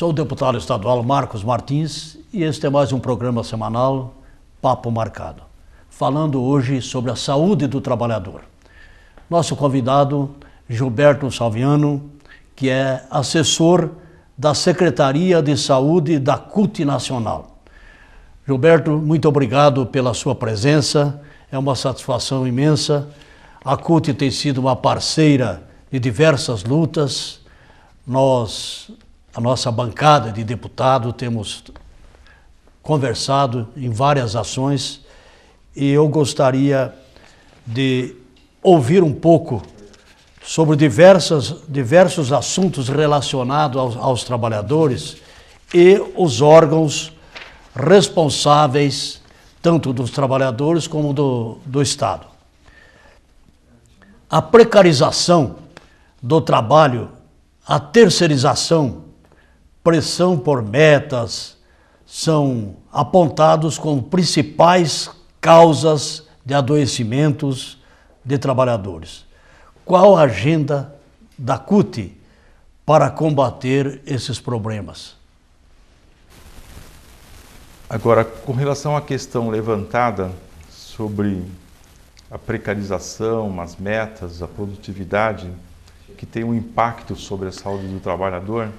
Sou o deputado estadual Marcos Martins e este é mais um programa semanal, Papo Marcado, falando hoje sobre a saúde do trabalhador. Nosso convidado, Gilberto Salviano, que é assessor da Secretaria de Saúde da CUT Nacional. Gilberto, muito obrigado pela sua presença, é uma satisfação imensa. A CUT tem sido uma parceira de diversas lutas. A nossa bancada de deputados, temos conversado em várias ações e eu gostaria de ouvir um pouco sobre diversos assuntos relacionados aos trabalhadores e os órgãos responsáveis, tanto dos trabalhadores como do Estado. A precarização do trabalho, a terceirização, pressão por metas, são apontados como principais causas de adoecimentos de trabalhadores. Qual a agenda da CUT para combater esses problemas? Agora, com relação à questão levantada sobre a precarização, as metas, a produtividade, que tem um impacto sobre a saúde do trabalhador,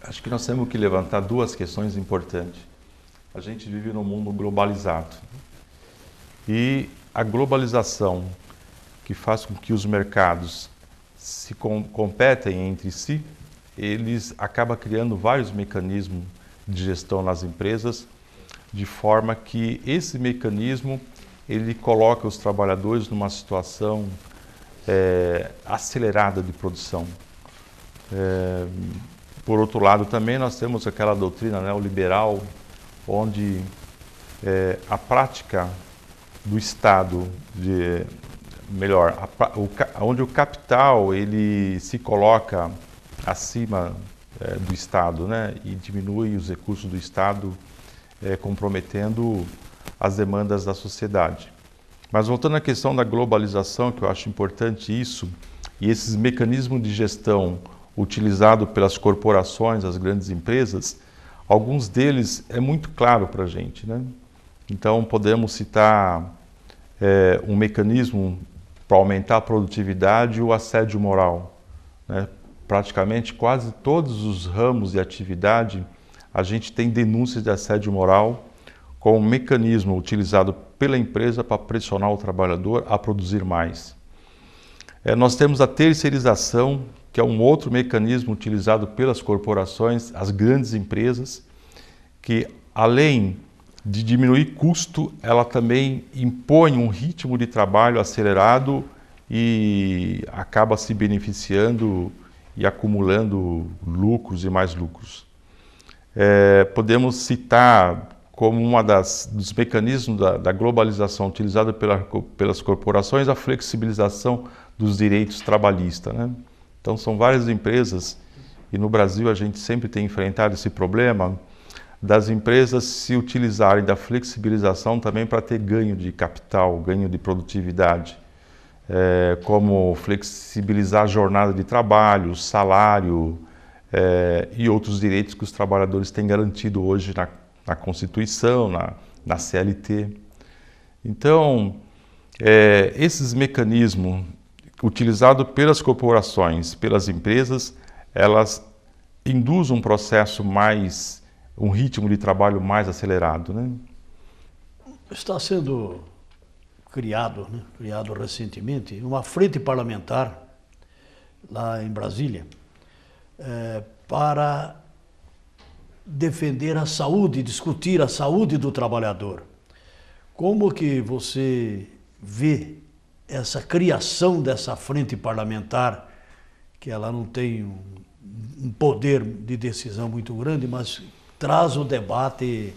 acho que nós temos que levantar duas questões importantes. A gente vive num mundo globalizado e a globalização que faz com que os mercados se competem entre si, eles acabam criando vários mecanismos de gestão nas empresas, de forma que esse mecanismo ele coloca os trabalhadores numa situação acelerada de produção. Por outro lado, também nós temos aquela doutrina neoliberal, onde a prática do Estado, onde o capital ele se coloca acima do Estado, né, e diminui os recursos do Estado, comprometendo as demandas da sociedade. Mas voltando à questão da globalização, que eu acho importante isso, e esses mecanismos de gestão utilizados pelas corporações, as grandes empresas, alguns deles é muito claro para a gente, né? Então podemos citar um mecanismo para aumentar a produtividade e o assédio moral, né? Praticamente quase todos os ramos de atividade a gente tem denúncias de assédio moral como um mecanismo utilizado pela empresa para pressionar o trabalhador a produzir mais. Nós temos a terceirização, que é um outro mecanismo utilizado pelas corporações, as grandes empresas, que além de diminuir custo, ela também impõe um ritmo de trabalho acelerado e acaba se beneficiando e acumulando lucros e mais lucros. Podemos citar como dos mecanismos da globalização utilizada pelas corporações a flexibilização dos direitos trabalhistas, né? Então são várias empresas, e no Brasil a gente sempre tem enfrentado esse problema, das empresas se utilizarem da flexibilização também para ter ganho de capital, ganho de produtividade, como flexibilizar a jornada de trabalho, salário e outros direitos que os trabalhadores têm garantido hoje na Constituição, na CLT. Então, esses mecanismos utilizados pelas corporações, pelas empresas, elas induzem um processo um ritmo de trabalho mais acelerado, né? Está sendo criado recentemente, uma frente parlamentar lá em Brasília para defender a saúde, discutir a saúde do trabalhador. Como que você vê essa criação dessa frente parlamentar, que ela não tem um poder de decisão muito grande, mas traz o debate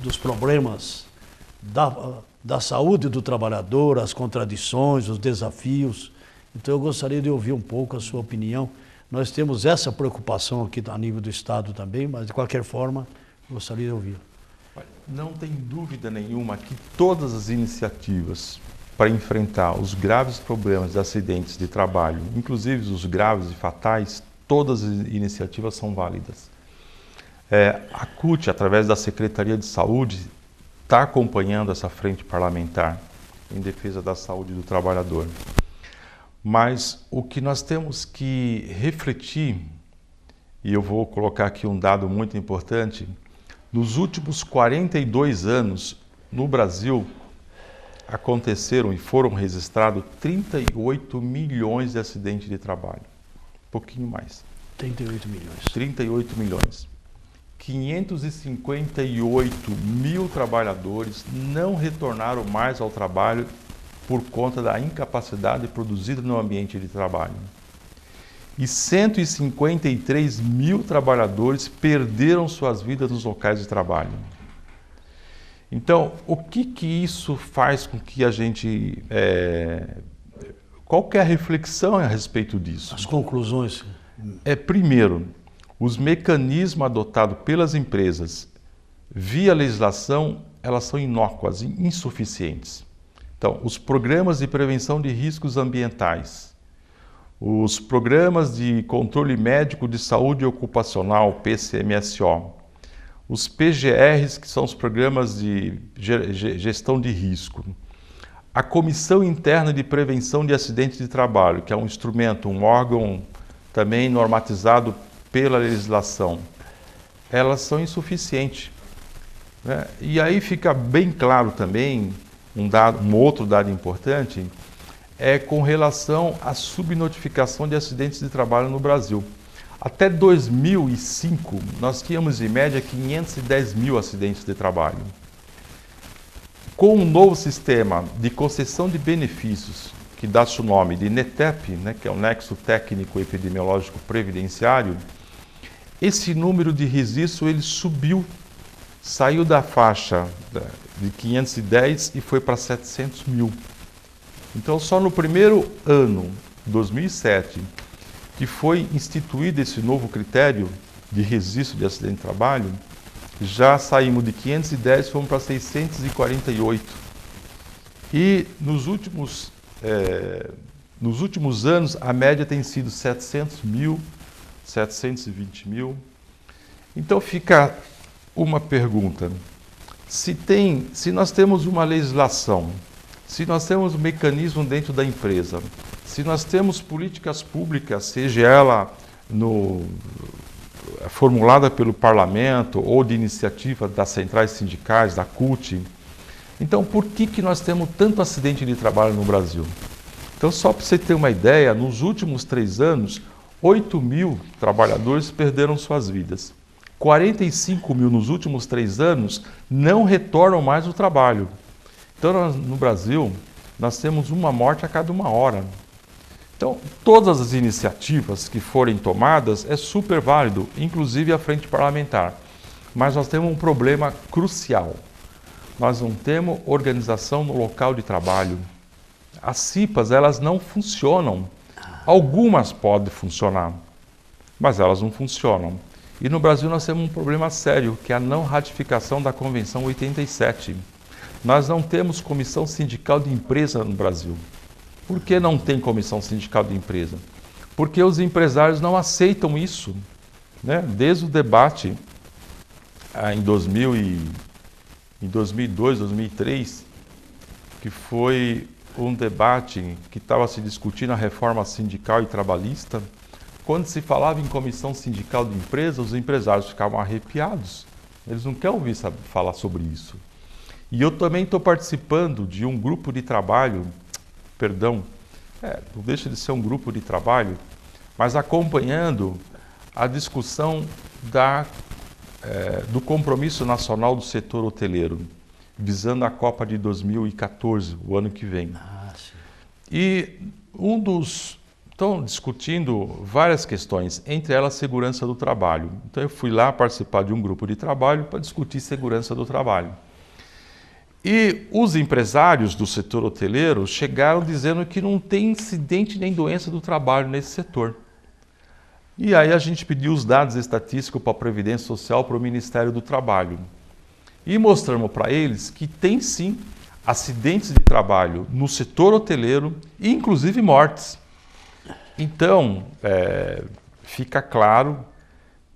dos problemas da saúde do trabalhador, as contradições, os desafios. Então eu gostaria de ouvir um pouco a sua opinião. Nós temos essa preocupação aqui a nível do Estado também, mas de qualquer forma, gostaria de ouvir. Não tem dúvida nenhuma que todas as iniciativas para enfrentar os graves problemas de acidentes de trabalho, inclusive os graves e fatais, todas as iniciativas são válidas. A CUT, através da Secretaria de Saúde, está acompanhando essa frente parlamentar em defesa da saúde do trabalhador. Mas o que nós temos que refletir, e eu vou colocar aqui um dado muito importante, nos últimos 42 anos, no Brasil, aconteceram e foram registrados 38 milhões de acidentes de trabalho. Um pouquinho mais. 38 milhões. 38 milhões. 558 mil trabalhadores não retornaram mais ao trabalho por conta da incapacidade produzida no ambiente de trabalho. E 153 mil trabalhadores perderam suas vidas nos locais de trabalho. Então, o que isso faz com que a gente... qual que é a reflexão a respeito disso? As conclusões. Primeiro, os mecanismos adotados pelas empresas via legislação, elas são inócuas, insuficientes. Então, os programas de prevenção de riscos ambientais, os programas de controle médico de saúde ocupacional, PCMSO, os PGRs, que são os programas de gestão de risco, a Comissão Interna de Prevenção de Acidentes de Trabalho, que é um instrumento, um órgão também normatizado pela legislação, elas são insuficientes, né? E aí fica bem claro também, um outro dado importante, com relação à subnotificação de acidentes de trabalho no Brasil. Até 2005, nós tínhamos em média 510 mil acidentes de trabalho. Com um novo sistema de concessão de benefícios, que dá-se o nome de NETEP, né, que é o Nexo Técnico Epidemiológico Previdenciário, esse número de registro ele subiu, saiu da faixa de 510 e foi para 700 mil. Então, só no primeiro ano, 2007, que foi instituído esse novo critério de registro de acidente de trabalho, já saímos de 510 e fomos para 648. E nos últimos anos, a média tem sido 700 mil, 720 mil. Então fica uma pergunta: se nós temos uma legislação, se nós temos um mecanismo dentro da empresa, se nós temos políticas públicas, seja ela formulada pelo parlamento ou de iniciativa das centrais sindicais, da CUT, então por que nós temos tanto acidente de trabalho no Brasil? Então, só para você ter uma ideia, nos últimos 3 anos, 8 mil trabalhadores perderam suas vidas. 45 mil nos últimos 3 anos não retornam mais ao trabalho. Então, no Brasil, nós temos uma morte a cada 1 hora. Então, todas as iniciativas que forem tomadas é super válido, inclusive a frente parlamentar. Mas nós temos um problema crucial. Nós não temos organização no local de trabalho. As CIPAs, elas não funcionam. Algumas podem funcionar, mas elas não funcionam. E no Brasil nós temos um problema sério, que é a não ratificação da Convenção 87. Nós não temos comissão sindical de empresa no Brasil. Por que não tem comissão sindical de empresa? Porque os empresários não aceitam isso, né? Desde o debate em 2002, 2003, que foi um debate que estava se discutindo a reforma sindical e trabalhista. Quando se falava em comissão sindical de empresa, os empresários ficavam arrepiados. Eles não querem ouvir falar sobre isso. E eu também estou participando de um grupo de trabalho, não deixa de ser um grupo de trabalho, mas acompanhando a discussão do compromisso nacional do setor hoteleiro, visando a Copa de 2014, o ano que vem. E estão discutindo várias questões, entre elas segurança do trabalho. Então eu fui lá participar de um grupo de trabalho para discutir segurança do trabalho. E os empresários do setor hoteleiro chegaram dizendo que não tem incidente nem doença do trabalho nesse setor. E aí a gente pediu os dados estatísticos para a Previdência Social, para o Ministério do Trabalho. E mostramos para eles que tem sim acidentes de trabalho no setor hoteleiro e inclusive mortes. Então, fica claro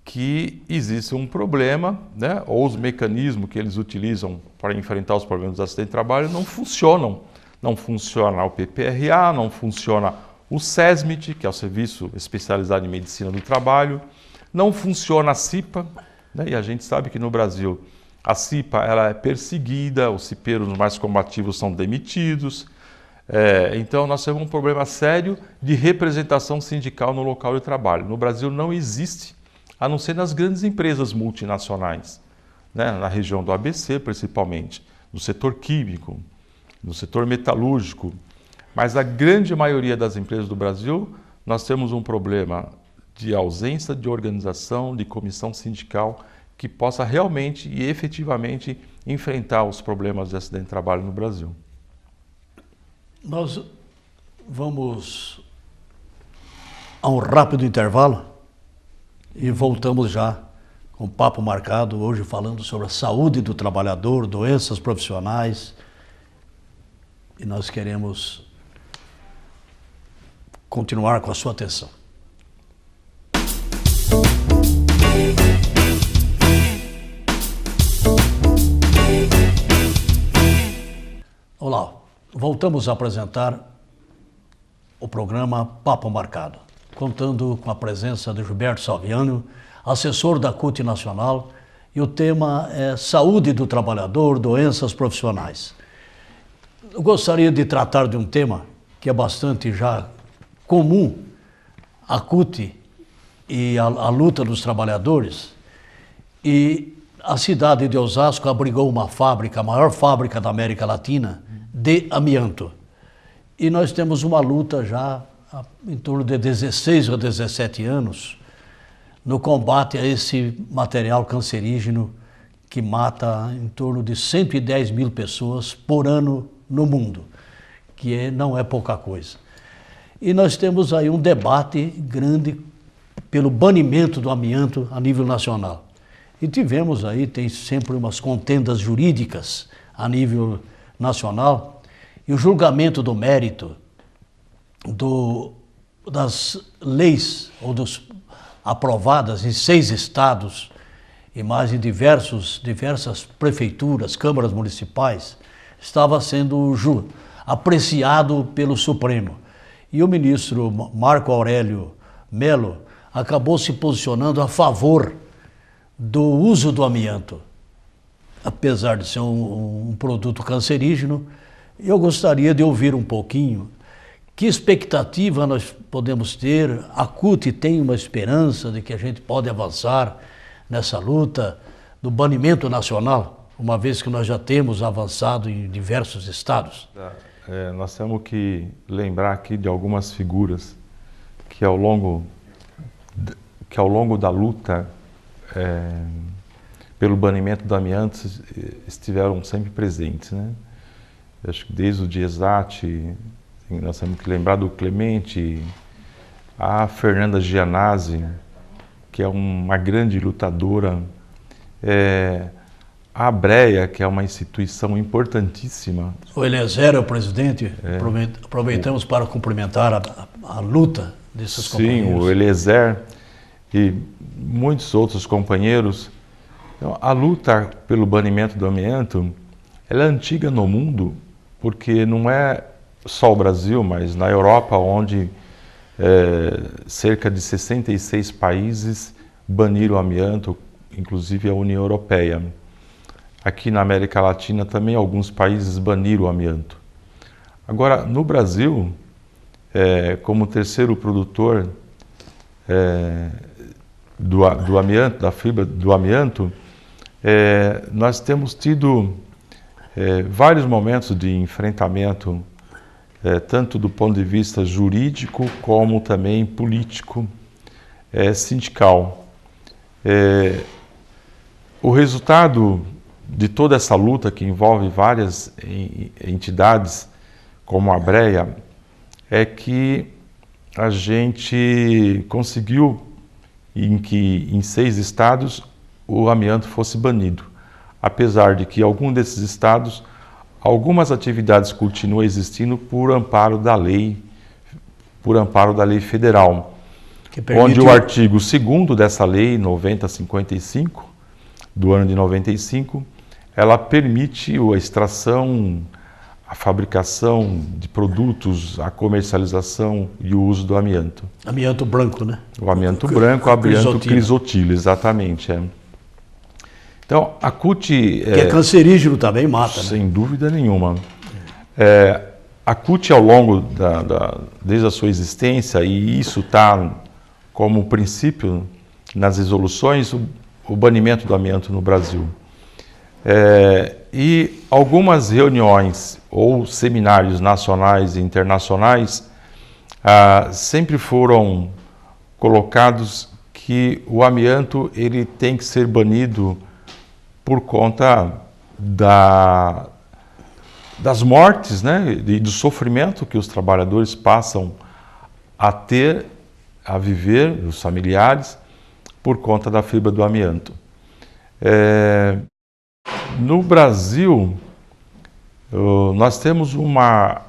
que existe um problema, né? Ou os mecanismos que eles utilizam para enfrentar os problemas do acidente de trabalho não funcionam. Não funciona o PPRA, não funciona o SESMIT, que é o Serviço Especializado em Medicina do Trabalho, não funciona a CIPA, né? E a gente sabe que no Brasil a CIPA ela é perseguida, os cipeiros mais combativos são demitidos. Então nós temos um problema sério de representação sindical no local de trabalho. No Brasil não existe, a não ser nas grandes empresas multinacionais, né? Na região do ABC principalmente, no setor químico, no setor metalúrgico. Mas a grande maioria das empresas do Brasil, nós temos um problema de ausência de organização, de comissão sindical que possa realmente e efetivamente enfrentar os problemas de acidente de trabalho no Brasil. Nós vamos a um rápido intervalo e voltamos já com o Papo Marcado, hoje falando sobre a saúde do trabalhador, doenças profissionais, e nós queremos continuar com a sua atenção. Olá, voltamos a apresentar o programa Papo Marcado, contando com a presença de Gilberto Salviano, assessor da CUT Nacional, e o tema é Saúde do Trabalhador, Doenças Profissionais. Eu gostaria de tratar de um tema que é bastante já comum à CUT e à luta dos trabalhadores, e a cidade de Osasco abrigou uma fábrica, a maior fábrica da América Latina, de amianto. E nós temos uma luta já em torno de 16 ou 17 anos no combate a esse material cancerígeno que mata em torno de 110 mil pessoas por ano no mundo, que não é pouca coisa. E nós temos aí um debate grande pelo banimento do amianto a nível nacional. E tivemos aí, tem sempre umas contendas jurídicas a nível nacional, e o julgamento do mérito das leis aprovadas em 6 estados e mais em diversas prefeituras, câmaras municipais, estava sendo apreciado pelo Supremo. E o ministro Marco Aurélio Mello acabou se posicionando a favor do uso do amianto. Apesar de ser um produto cancerígeno, eu gostaria de ouvir um pouquinho que expectativa nós podemos ter. A CUT tem uma esperança de que a gente pode avançar nessa luta do banimento nacional, uma vez que nós já temos avançado em diversos estados? Nós temos que lembrar aqui de algumas figuras que ao longo da luta pelo banimento do amianto estiveram sempre presentes, né? Eu acho que desde o Diesati, nós temos que lembrar do Clemente, a Fernanda Gianazzi, que é uma grande lutadora, a Abreia, que é uma instituição importantíssima. O Eliezer é o presidente, aproveitamos para cumprimentar a luta desses companheiros. Sim, o Eliezer e muitos outros companheiros. Então, a luta pelo banimento do amianto, ela é antiga no mundo, porque não é só o Brasil, mas na Europa, onde cerca de 66 países baniram o amianto, inclusive a União Europeia. Aqui na América Latina também alguns países baniram o amianto. Agora, no Brasil, como terceiro produtor do amianto, da fibra do amianto, nós temos tido vários momentos de enfrentamento, tanto do ponto de vista jurídico como também político, sindical. O resultado de toda essa luta, que envolve várias entidades, como a Abreia, é que a gente conseguiu que em 6 estados o amianto fosse banido, apesar de que em algum desses estados algumas atividades continuam existindo por amparo da lei federal. onde o artigo 2º dessa lei 9055, do ano de 95, ela permite a extração, a fabricação de produtos, a comercialização e o uso do amianto. Amianto branco, né? O amianto branco, o amianto crisotilo, exatamente. Então, a CUT... Que é cancerígeno também, mata, sem né? dúvida nenhuma. A CUT, ao longo desde a sua existência, e isso está como princípio nas resoluções, o banimento do amianto no Brasil. E algumas reuniões ou seminários nacionais e internacionais sempre foram colocados que o amianto ele tem que ser banido por conta das mortes, né, e do sofrimento que os trabalhadores passam a ter, a viver, os familiares, por conta da fibra do amianto. No Brasil, nós temos uma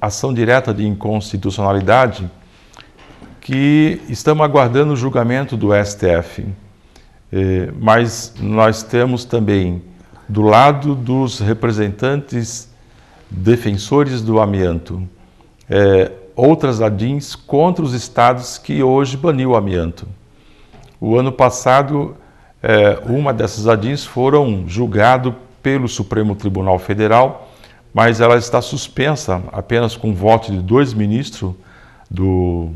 ação direta de inconstitucionalidade que estamos aguardando o julgamento do STF. Mas nós temos também, do lado dos representantes defensores do amianto, outras ADINs contra os estados que hoje baniu o amianto. O ano passado, uma dessas ADINs foram julgadas pelo Supremo Tribunal Federal, mas ela está suspensa apenas com voto de 2 ministros, do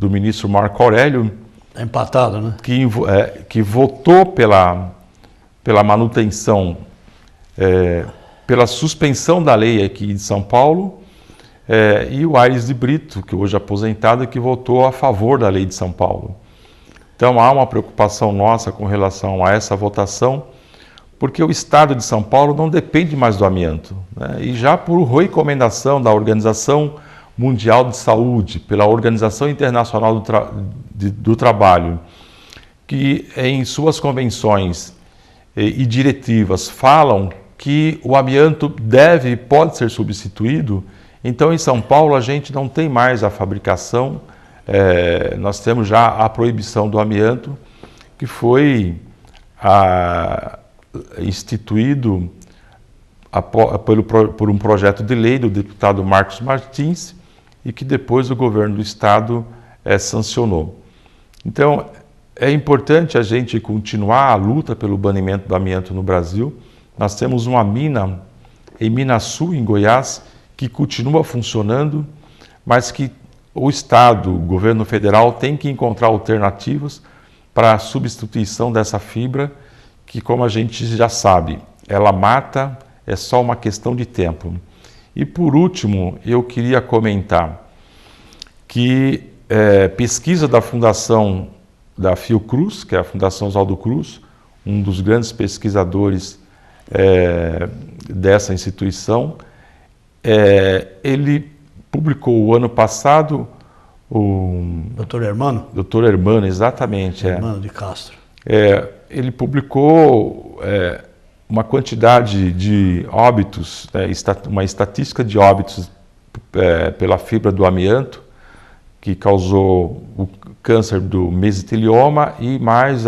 ministro Marco Aurélio, Está empatado, né? Que votou pela manutenção, pela suspensão da lei aqui de São Paulo, e o Aires de Brito, que hoje é aposentado, que votou a favor da lei de São Paulo. Então há uma preocupação nossa com relação a essa votação, porque o Estado de São Paulo não depende mais do amianto, né? E já por recomendação da Organização Mundial de Saúde, pela Organização Internacional do Trabalho, que em suas convenções e diretivas falam que o amianto deve e pode ser substituído. Então, em São Paulo, a gente não tem mais a fabricação, nós temos já a proibição do amianto, que foi instituído por um projeto de lei do deputado Marcos Martins, e que depois o governo do estado sancionou. Então, é importante a gente continuar a luta pelo banimento do amianto no Brasil. Nós temos uma mina em Minaçu, em Goiás, que continua funcionando, mas que o estado, o governo federal, tem que encontrar alternativas para a substituição dessa fibra, que, como a gente já sabe, ela mata, é só uma questão de tempo. E, por último, eu queria comentar que pesquisa da Fundação da Fiocruz, que é a Fundação Oswaldo Cruz, um dos grandes pesquisadores dessa instituição, ele publicou o ano passado o... Dr. Hermano? Dr. Hermano, exatamente. Hermano de Castro. Ele publicou uma quantidade de óbitos, uma estatística de óbitos pela fibra do amianto, que causou o câncer do mesotelioma e mais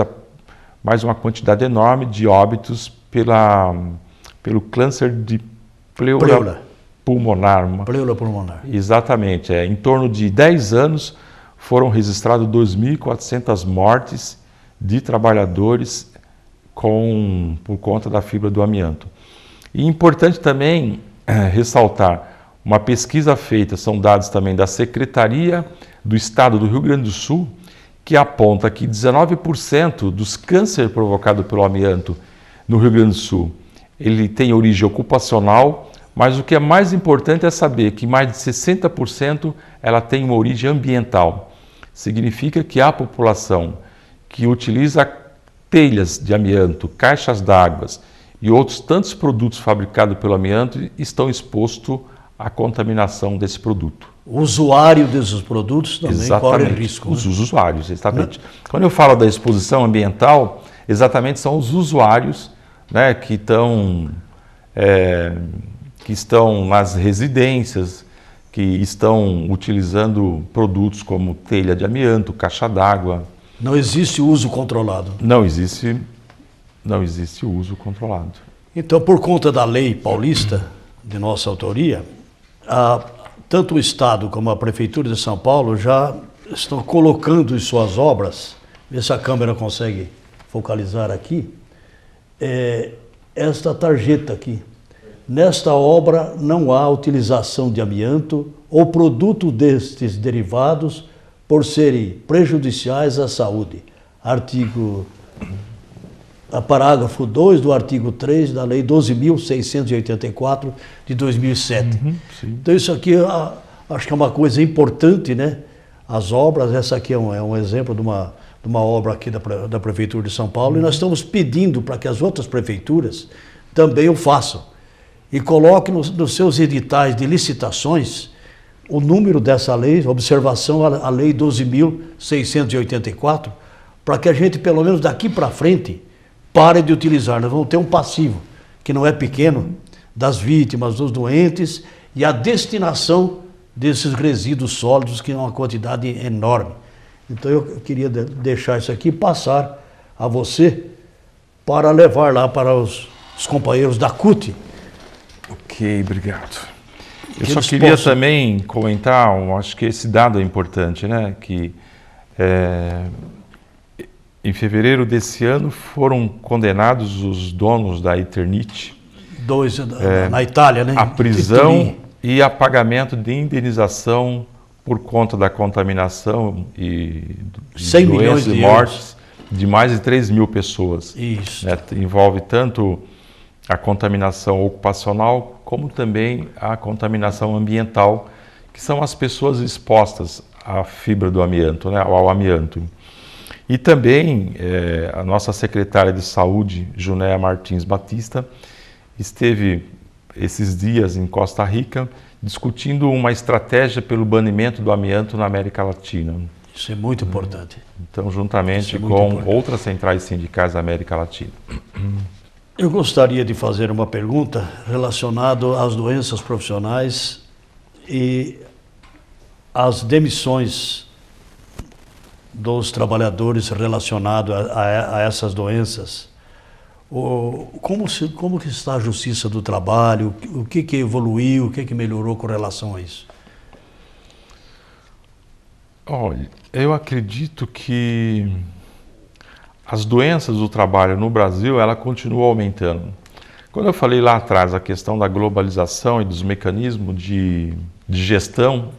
uma quantidade enorme de óbitos pelo câncer de pleura pulmonar. Pleura pulmonar. Exatamente. Em torno de 10 anos foram registradas 2.400 mortes de trabalhadores por conta da fibra do amianto. E importante também ressaltar uma pesquisa feita, são dados também da Secretaria do Estado do Rio Grande do Sul, que aponta que 19% dos cânceres provocados pelo amianto no Rio Grande do Sul, ele tem origem ocupacional, mas o que é mais importante é saber que mais de 60% ela tem uma origem ambiental. Significa que a população que utiliza telhas de amianto, caixas d'água e outros tantos produtos fabricados pelo amianto estão expostos à contaminação desse produto. O usuário desses produtos também corre risco. Os usuários, exatamente. Quando eu falo da exposição ambiental, exatamente são os usuários, né, que estão nas residências, que que estão utilizando produtos como telha de amianto, caixa d'água. Não existe uso controlado. Não existe uso controlado. Então, por conta da lei paulista, de nossa autoria, tanto o Estado como a Prefeitura de São Paulo já estão colocando em suas obras, vê se a câmera consegue focalizar aqui, esta tarjeta aqui. Nesta obra não há utilização de amianto ou produto destes derivados por serem prejudiciais à saúde. Parágrafo 2 do artigo 3 da Lei 12.684 de 2007. Então isso aqui acho que é uma coisa importante, né? As obras, essa aqui é um exemplo de uma obra aqui da Prefeitura de São Paulo, e nós estamos pedindo para que as outras prefeituras também o façam. E coloquem nos seus editais de licitações o número dessa lei, observação à Lei 12.684, para que a gente, pelo menos daqui para frente, pare de utilizar. Nós vamos ter um passivo, que não é pequeno, das vítimas, dos doentes, e a destinação desses resíduos sólidos, que é uma quantidade enorme. Então eu queria deixar isso aqui, passar a você, para levar lá para os companheiros da CUT. Ok, obrigado. Eu só queria também comentar, acho que esse dado é importante, né? Que em fevereiro desse ano foram condenados os donos da Eternit. Na Itália, né? A prisão e a pagamento de indenização por conta da contaminação e 100 milhões de mortes de mais de 3 mil pessoas. Isso. Né? Envolve tanto a contaminação ocupacional, como também a contaminação ambiental, que são as pessoas expostas à fibra do amianto, né, ao amianto. E também a nossa secretária de Saúde, Junéia Martins Batista, esteve esses dias em Costa Rica discutindo uma estratégia pelo banimento do amianto na América Latina. Isso é muito importante. Então, juntamente com outras centrais sindicais da América Latina. Eu gostaria de fazer uma pergunta relacionada às doenças profissionais e às demissões dos trabalhadores relacionados a essas doenças. Como que está a Justiça do Trabalho? O que evoluiu? O que melhorou com relação a isso? Olha, eu acredito que as doenças do trabalho no Brasil, ela continua aumentando. Quando eu falei lá atrás a questão da globalização e dos mecanismos de gestão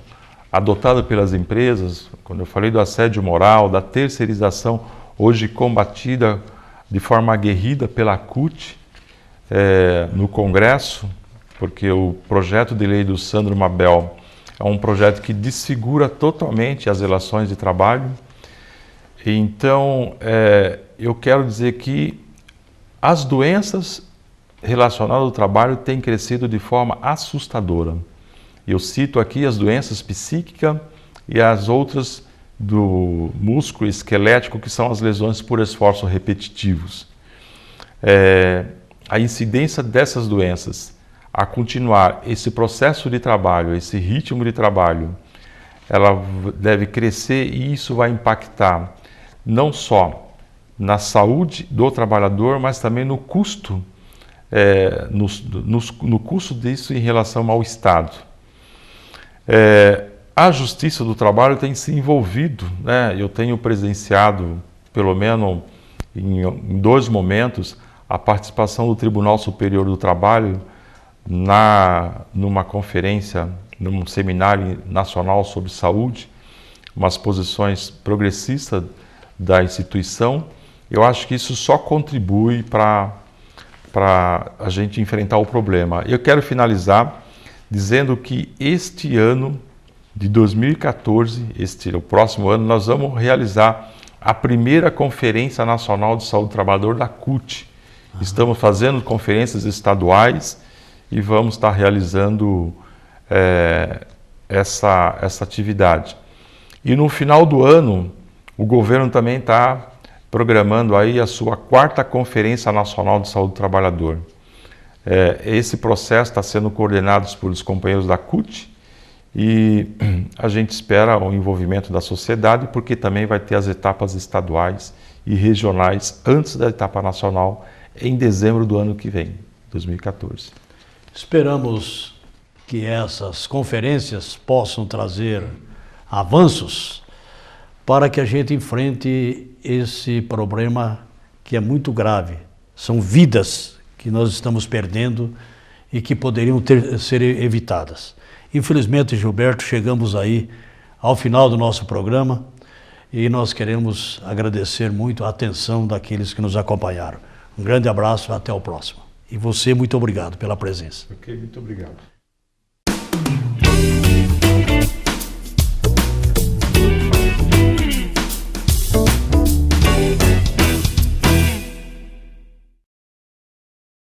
adotado pelas empresas, quando eu falei do assédio moral, da terceirização, hoje combatida de forma aguerrida pela CUT no Congresso, porque o projeto de lei do Sandro Mabel é um projeto que desfigura totalmente as relações de trabalho. Então, eu quero dizer que as doenças relacionadas ao trabalho têm crescido de forma assustadora. Eu cito aqui as doenças psíquicas e as outras do músculo esquelético, que são as lesões por esforços repetitivos. A incidência dessas doenças, a continuar esse processo de trabalho, esse ritmo de trabalho, ela deve crescer, e isso vai impactar não só na saúde do trabalhador, mas também no custo, no custo disso em relação ao Estado. A Justiça do Trabalho tem se envolvido, né? Eu tenho presenciado, pelo menos em 2 momentos, a participação do Tribunal Superior do Trabalho numa conferência, num seminário nacional sobre saúde, umas posições progressistas da instituição. Eu acho que isso só contribui para a gente enfrentar o problema. Eu quero finalizar dizendo que este ano de 2014, o próximo ano, nós vamos realizar a primeira Conferência Nacional de Saúde do Trabalhador da CUT. Estamos fazendo conferências estaduais e vamos estar realizando essa atividade. E no final do ano, o governo também está programando aí a sua 4ª Conferência Nacional de Saúde do Trabalhador. Esse processo está sendo coordenado pelos companheiros da CUT, E a gente espera o envolvimento da sociedade, porque também vai ter as etapas estaduais e regionais antes da etapa nacional em dezembro do ano que vem, 2014. Esperamos que essas conferências possam trazer avanços para que a gente enfrente esse problema que é muito grave. São vidas que nós estamos perdendo e que poderiam ser evitadas. Infelizmente, Gilberto, chegamos aí ao final do nosso programa e nós queremos agradecer muito a atenção daqueles que nos acompanharam. Um grande abraço e até o próximo. E você, muito obrigado pela presença. Ok, muito obrigado.